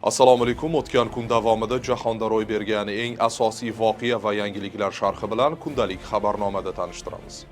Assalomu alaykum. O'tgan kun davomida jahonda ro'y bergan eng asosiy voqea va yangiliklar sharhi bilan kundalik xabarnomada tanishtiramiz.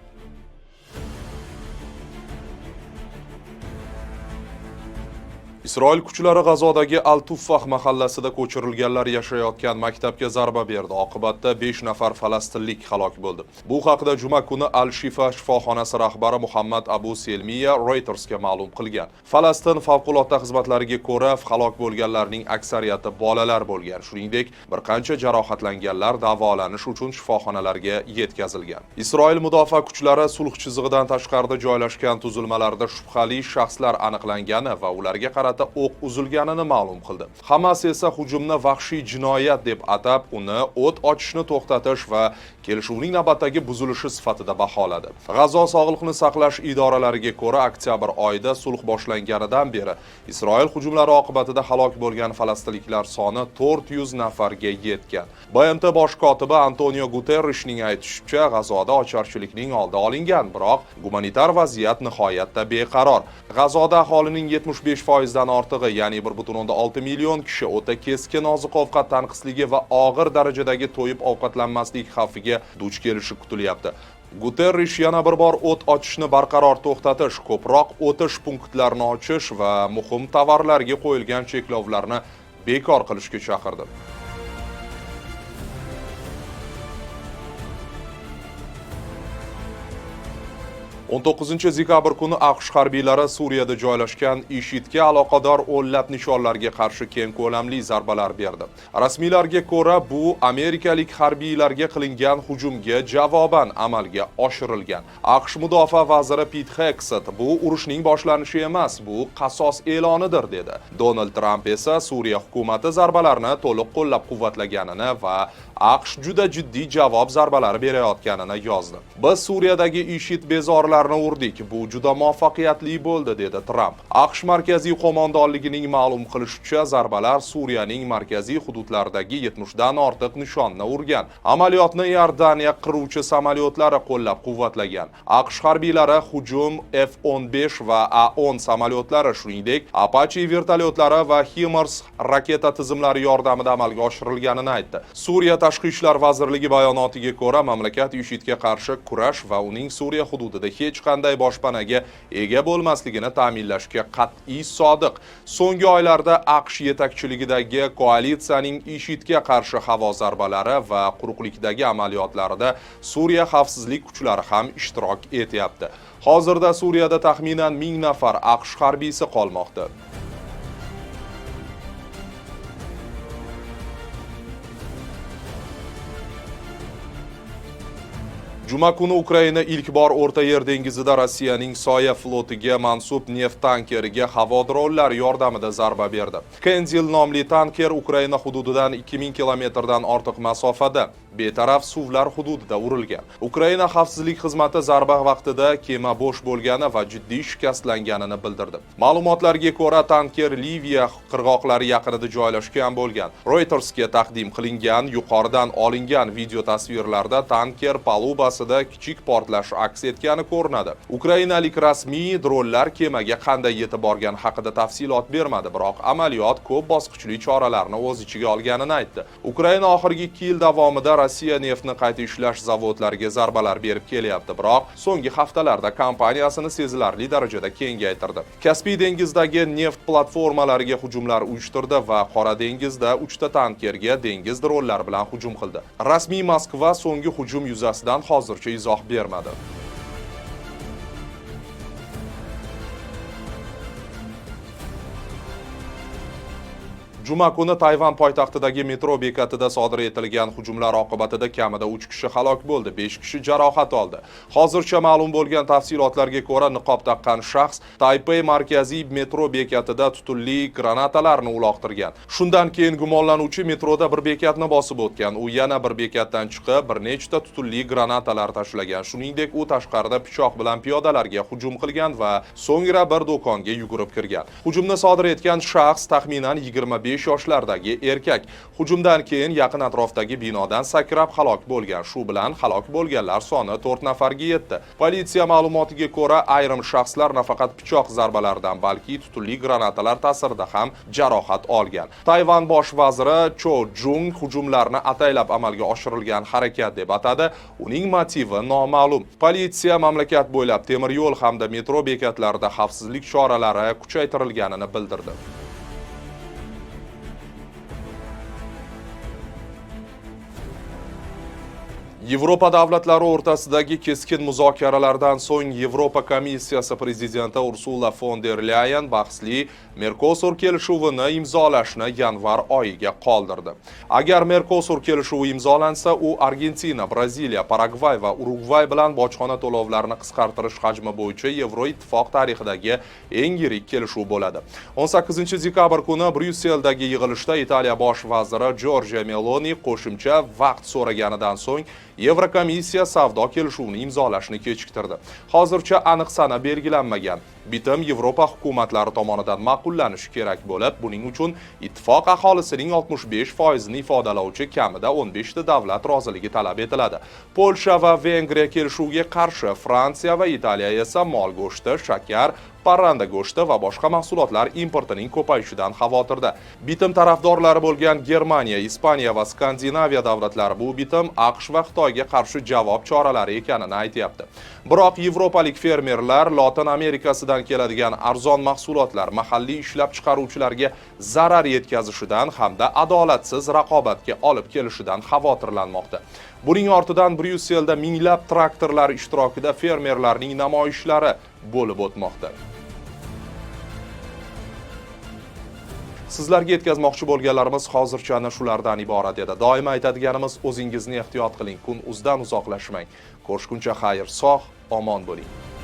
Isroil kuchlari G'azodagi Al-Tuffah mahallasida ko'chirilganlar yashayotgan maktabga zarba berdi. Oqibatda 5 nafar falastinlik halok bo'ldi. Bu haqida juma kuni Al-Shifa shifoxonasi rahbari Muhammad Abu Selmiya Reutersga ma'lum qilgan. Falastin favqulodda xizmatlariga ko'ra, halok bo'lganlarning aksariyati bolalar bo'lgan. Shuningdek, bir qancha jarohatlanganlar davolanish uchun shifoxonalarga yetkazilgan. Isroil mudofaa kuchlari sulh chizig'idan tashqarida joylashgan tuzilmalarda shubhali shaxslar aniqlangani va ularga qarata o'q uzilganini ma'lum qildi. Hamas esa hujumni vahshiy jinoyat deb atab, uni o't ochishni to'xtatish va kelishuvning navbatdagi buzilishi sifatida baholadi. G'azo sog'liqni saqlash idoralariga ko'ra, oktyabr oyida sulh boshlanganidan beri Isroil hujumlari oqibatida halok bo'lgan falastinliklar soni 400 nafarga yetgan. BMT bosh kotibi Antonio Guterresning aytishicha, G'azoda ocharchilikning oldi olingan, biroq gumanitar vaziyat nihoyatda beqaror. G'azoda aholining 75% dan ortig'i, ya'ni 1.6 million kishi o'ta keskin oziq-ovqat tanqisligi va og'ir darajadagi to'yib ovqatlanmaslik xavfiga duch kelishi kutilyapti. Guterres yana bir bor o't ochishni barqaror to'xtatish, ko'proq o'tish punktlarini ochish va muhim tovarlarga qo'yilgan cheklovlarni bekor qilishga chaqirdi. 19-dekabr kuni AQSh harbiylari Suriyada joylashgan IShIDga aloqador o'nlab nishonlarga qarshi keng ko'lamli zarbalar berdi. Rasmiylarga ko'ra, bu amerikalik harbiylarga qilingan hujumga javoban amalga oshirilgan. AQSh mudofaa vaziri Pete Hegseth, bu urushning boshlanishi emas, bu qasos e'lonidir dedi. Donald Trump esa Suriya hukumati zarbalarni to'liq qo'llab-quvvatlaganini va AQSh juda jiddiy javob zarbalari berayotganini yozdi. Biz Suriyadagi IShID bezorlarini urdik. Bu juda muvaffaqiyatli bo'ldi, dedi Trump. AQSh markaziy qo'mondonligining ma'lum qilishicha, zarbalar Suriyaning markaziy hududlaridagi 70 dan ortiq nishonni urgan. Amaliyotni Iordaniya qiruvchi samolyotlari qo'llab-quvvatlagan. AQSh harbiylari hujum F-15 va A-10 samolyotlari, shuningdek, Apache vertolyotlari va HIMARS raketa tizimlari yordamida amalga oshirilganini aytdi. Suriya Tashqi ishlar vazirligi bayonotiga ko'ra, mamlakat IShIDga qarshi kurash va uning Suriya hududida hech qanday boshpanaga ega bo'lmasligini ta'minlashga qat'iy sodiq. So'nggi oylarda AQSh yetakchiligidagi koalitsiyaning IShIDga qarshi havo zarbalari va quruqlikdagi amaliyotlarida Suriya xavfsizlik kuchlari ham ishtirok etyapti. Hozirda Suriyada taxminan 1000 nafar AQSh harbiysi qolmoqda. Juma kuni Ukraina ilk bor O'rta Yer dengizida Rossiyaning Soya flotiga mansub neft tankeriga havo dronlar yordamida zarba berdi. Kenzil nomli tanker Ukraina hududidan 2000 kilometrdan ortiq masofada betaraf suvlar hududida urilgan. Ukraina xavfsizlik xizmati zarba vaqtida kema bo'sh bo'lgani va jiddiy shikastlanganini bildirdi. Ma'lumotlarga ko'ra, tanker Liviya qirg'oqlari yaqinida joylashgan bo'lgan. Reutersga taqdim qilingan yuqoridan olingan video tasvirlarda tanker palubasida kichik portlash aks etgani ko'rinadi. Ukrainalik rasmiy dronlar kemaga qanday yetib borgan haqida tafsilot bermadi, biroq amaliyot ko'p bosqichli choralarni o'z ichiga olganini aytdi. Ukraina oxirgi 2 yil davomida Rossiya neftni qayta ishlash zavodlariga zarbalar berib kelyapti, biroq so'nggi haftalarda kompaniyasini sezilarli darajada kengaytirdi. Kaspiy dengizdagi neft platformalariga hujumlar uyushtirdi va Qora dengizda 3 ta tankerga dengiz dronlari bilan hujum qildi. Rasmiy Moskva so'nggi hujum yuzasidan hozircha izoh bermadi. Juma kuni Tayvan poytaxtidagi metro bekatida sodir etilgan hujumlar oqibatida kamida 3 kishi halok bo'ldi, 5 kishi jarohat oldi. Hozircha ma'lum bo'lgan tafsilotlarga ko'ra, niqob taqqan shaxs Taipei markaziy metro bekatida tutunli granatalarni uloqtirgan. Shundan keyin gumonlanuvchi metroda bir bekatni bosib o'tgan. U yana bir bekatdan chiqib, bir nechta tutunli granatalar tashlagan. Shuningdek, u tashqarida pichoq bilan piyodalarga hujum qilgan va so'ngra bir do'konga yugurib kirgan. Hujumni sodir etgan shaxs taxminan 25 5 yoshlardagi erkak. Hujumdan keyin yaqin atrofdagi binodan sakrab halok bo'lgan. Shu bilan halok bo'lganlar soni 4 nafarga yetdi. Politsiya ma'lumotiga ko'ra, ayrim shaxslar nafaqat pichoq zarbalaridan, balki tutunli granatalar ta'sirida ham jarohat olgan. Tayvan bosh vaziri Cho Jung hujumlarni ataylab amalga oshirilgan harakat deb atadi. Uning motivi noma'lum. Politsiya mamlakat bo'ylab temir yo'l hamda metro bekatlarida xavfsizlik choralari kuchaytirilganini bildirdi. Yevropa davlatlari o'rtasidagi keskin muzokaralardan so'ng Yevropa komissiyasi prezidenti Ursula von der Leyen bahsli Mercosur kelishuvini imzolashni yanvar oyiga qoldirdi. Agar Mercosur kelishuvi imzolansa, u Argentina, Braziliya, Paragvay va Urugvay bilan bojxona to'lovlarini qisqartirish hajmi bo'yicha Yevroittifoq tarixidagi eng yirik kelishuv bo'ladi. 18-dekabr kuni Bryusseldagi yig'ilishda Italiya bosh vaziri Giorgia Meloni qo'shimcha vaqt so'raganidan so'ng Yevrokomissiya savdo kelishuvini imzolashni kechiktirdi. Hozircha aniq sana belgilanmagan. Bitim Yevropa hukumatlari tomonidan ma'qullanishi kerak bo'lib, buning uchun ittifoq aholisining 65% ifodalovchi kamida 15 ta davlat roziligi talab etiladi. Polsha va Vengriya kelishuvga qarshi, Fransiya va Italiya esa mol go'shti, shakar, parranda go'shti va boshqa mahsulotlar importining ko'payishidan xavotirda. Bitim tarafdorlari bo'lgan Germaniya, Ispaniya va Skandinaviya davlatlari bu bitim AQSh va Xitoyga qarshi javob choralari ekanini aytayapti. Biroq yevropalik fermerlar Lotin Amerikasidan keladigan arzon mahsulotlar mahalliy ishlab chiqaruvchilarga zarar yetkazishidan hamda adolatsiz raqobatga olib kelishidan xavotirlanmoqda. Buning ortidan Bryusselda minglab traktorlar ishtirokida fermerlarning namoyishlari bo'lib o'tmoqda. Sizlarga yetkazmoqchi bo'lganlarimiz hozircha ana shulardan iborat edi. Doim aytadiganimiz, o'zingizni ehtiyot qiling, kun uzdan uzoqlashmang. Ko'rishguncha xayr, sog', omon bo'ling.